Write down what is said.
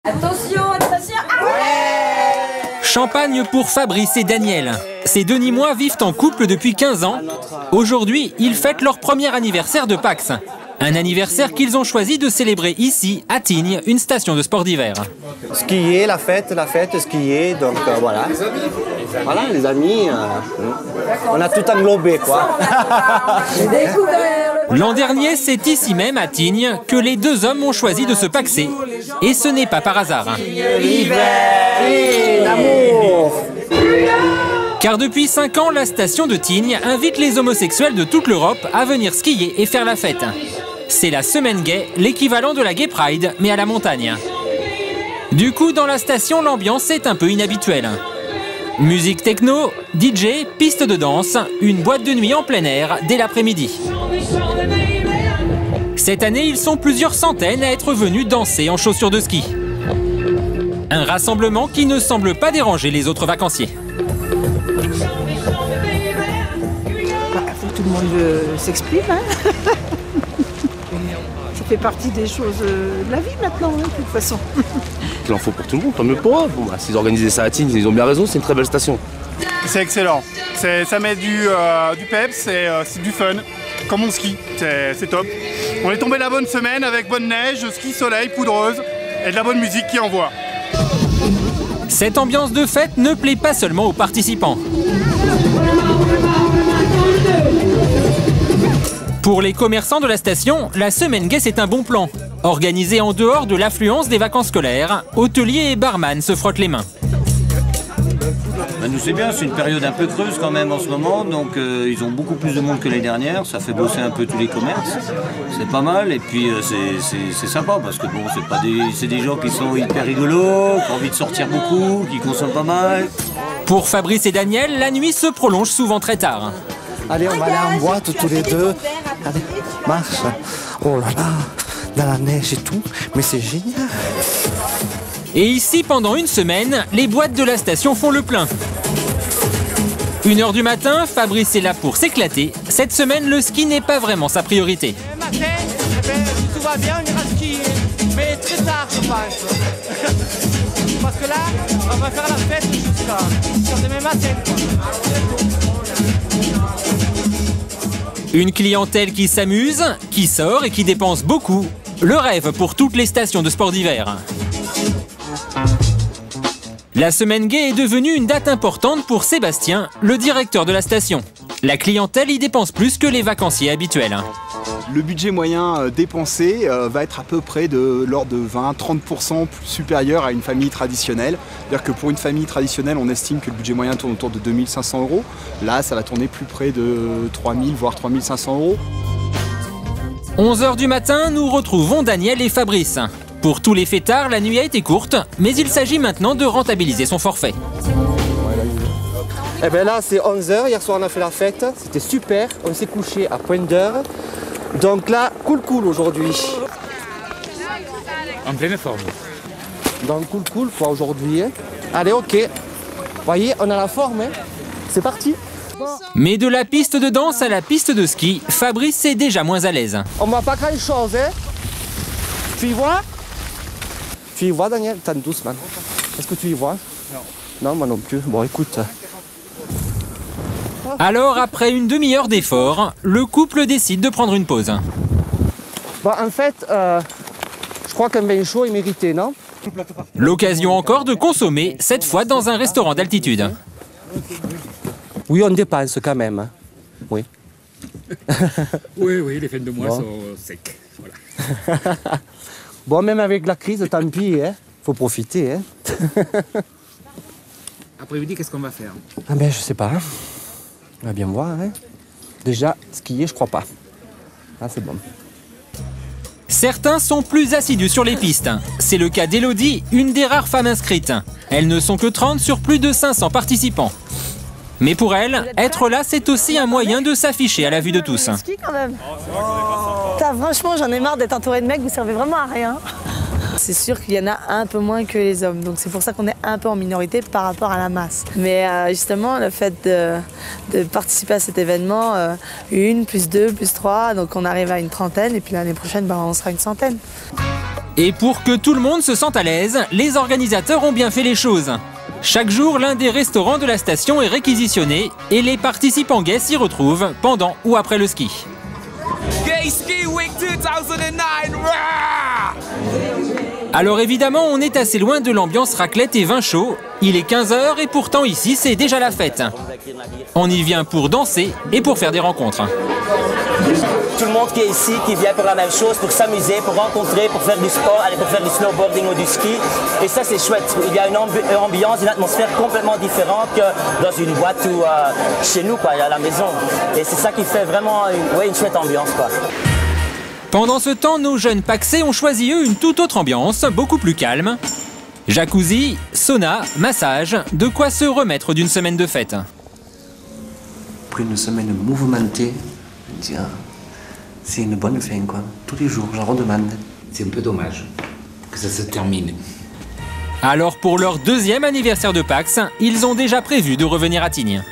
Attention, attention. Champagne pour Fabrice et Daniel. Ces deux Nîmois vivent en couple depuis 15 ans. Aujourd'hui, ils fêtent leur premier anniversaire de Pax. Un anniversaire qu'ils ont choisi de célébrer ici, à Tignes, une station de sport d'hiver. Skier, la fête, skier, donc voilà. Voilà, les amis, on a tout englobé, quoi. L'an dernier, c'est ici même, à Tignes, que les deux hommes ont choisi de se paxer. Et ce n'est pas par hasard. L'amour. Car depuis 5 ans, la station de Tignes invite les homosexuels de toute l'Europe à venir skier et faire la fête. C'est la semaine gay, l'équivalent de la Gay Pride, mais à la montagne. Du coup, dans la station, l'ambiance est un peu inhabituelle. Musique techno, DJ, piste de danse, une boîte de nuit en plein air dès l'après-midi. Cette année, ils sont plusieurs centaines à être venus danser en chaussures de ski. Un rassemblement qui ne semble pas déranger les autres vacanciers. Faut que tout le monde s'exprime, hein. Ça fait partie des choses de la vie maintenant, hein, de toute façon. Il en faut pour tout le monde, tant mieux pour eux. Bon, bah, s'ils organisaient ça à Tignes, ils ont bien raison, c'est une très belle station. C'est excellent. Ça met du peps, c'est du fun, comme on skie, c'est top. On est tombé la bonne semaine avec bonne neige, ski soleil, poudreuse et de la bonne musique qui envoie. Cette ambiance de fête ne plaît pas seulement aux participants. Pour les commerçants de la station, la semaine gay c'est un bon plan. Organisée en dehors de l'affluence des vacances scolaires, hôteliers et barman se frottent les mains. Ben nous c'est bien, c'est une période un peu creuse quand même en ce moment, donc ils ont beaucoup plus de monde que l'année dernière, ça fait bosser un peu tous les commerces, c'est pas mal, et puis c'est sympa parce que bon, c'est des gens qui sont hyper rigolos, qui ont envie de sortir beaucoup, qui consomment pas mal. Pour Fabrice et Daniel, la nuit se prolonge souvent très tard. Allez, on va aller en boîte tous les deux. Allez, marche. Oh là là, dans la neige et tout, mais c'est génial. Et ici, pendant une semaine, les boîtes de la station font le plein. 1h du matin, Fabrice est là pour s'éclater. Cette semaine, le ski n'est pas vraiment sa priorité. Si tout va bien, on ira skier. Mais très tard, je pense. Parce que là, on va faire la fête jusqu'à demain matin. Une clientèle qui s'amuse, qui sort et qui dépense beaucoup. Le rêve pour toutes les stations de sport d'hiver. La semaine gay est devenue une date importante pour Sébastien, le directeur de la station. La clientèle y dépense plus que les vacanciers habituels. Le budget moyen dépensé va être à peu près de l'ordre de 20-30% supérieur à une famille traditionnelle. C'est-à-dire que pour une famille traditionnelle, on estime que le budget moyen tourne autour de 2 500 €. Là, ça va tourner plus près de 3 000 voire 3 500 €. 11h du matin, nous retrouvons Daniel et Fabrice. Pour tous les fêtards, la nuit a été courte, mais il s'agit maintenant de rentabiliser son forfait. Eh bien là, c'est 11h. Hier soir, on a fait la fête. C'était super. On s'est couché à pointe d'heure. Donc là, cool aujourd'hui. En pleine forme. Donc cool pour aujourd'hui. Hein. Allez, ok. Vous voyez, on a la forme. Hein. C'est parti. Mais de la piste de danse à la piste de ski, Fabrice est déjà moins à l'aise. On voit pas grand chose, hein. Tu y vois? Tu y vois, Daniel? T'en doucement. Est-ce que tu y vois? Non. Non, moi non plus. Bon, écoute. Alors, après une demi-heure d'effort, le couple décide de prendre une pause. Bon, en fait, je crois qu'un vin chaud est mérité, non? L'occasion encore de consommer, cette fois dans un restaurant d'altitude. Oui, on dépense quand même. Oui. Oui, les fins de mois sont secs. Voilà. Bon, même avec la crise, tant pis, hein. Faut profiter, hein. Après-midi, qu'est-ce qu'on va faire? Ah ben, je sais pas. On va bien voir, hein. Déjà, skier, je crois pas. Ah, c'est bon. Certains sont plus assidus sur les pistes. C'est le cas d'Elodie, une des rares femmes inscrites. Elles ne sont que 30 sur plus de 500 participants. Mais pour elle, être là, c'est aussi un moyen de s'afficher à la vue de tous. Ski quand même. Franchement, j'en ai marre d'être entouré de mecs, vous servez vraiment à rien. C'est sûr qu'il y en a un peu moins que les hommes, donc c'est pour ça qu'on est un peu en minorité par rapport à la masse. Mais justement, le fait de participer à cet événement, 1, plus 2, plus 3, donc on arrive à une trentaine, et puis l'année prochaine, on sera une centaine. Et pour que tout le monde se sente à l'aise, les organisateurs ont bien fait les choses. Chaque jour, l'un des restaurants de la station est réquisitionné et les participants gays s'y retrouvent pendant ou après le ski. Gay Ski Week 2009! Alors évidemment, on est assez loin de l'ambiance raclette et vin chaud. Il est 15h et pourtant ici, c'est déjà la fête. On y vient pour danser et pour faire des rencontres. Tout le monde qui est ici, qui vient pour la même chose, pour s'amuser, pour rencontrer, pour faire du sport, aller pour faire du snowboarding ou du ski. Et ça, c'est chouette. Il y a une ambiance, une atmosphère complètement différente que dans une boîte ou chez nous, quoi, à la maison. Et c'est ça qui fait vraiment une chouette ambiance, quoi. Pendant ce temps, nos jeunes paxés ont choisi eux une toute autre ambiance, beaucoup plus calme. Jacuzzi, sauna, massage, de quoi se remettre d'une semaine de fête. Après une semaine mouvementée, c'est une bonne fin, quoi. Tous les jours, j'en redemande. C'est un peu dommage que ça se termine. Alors pour leur 2e anniversaire de Pax, ils ont déjà prévu de revenir à Tignes.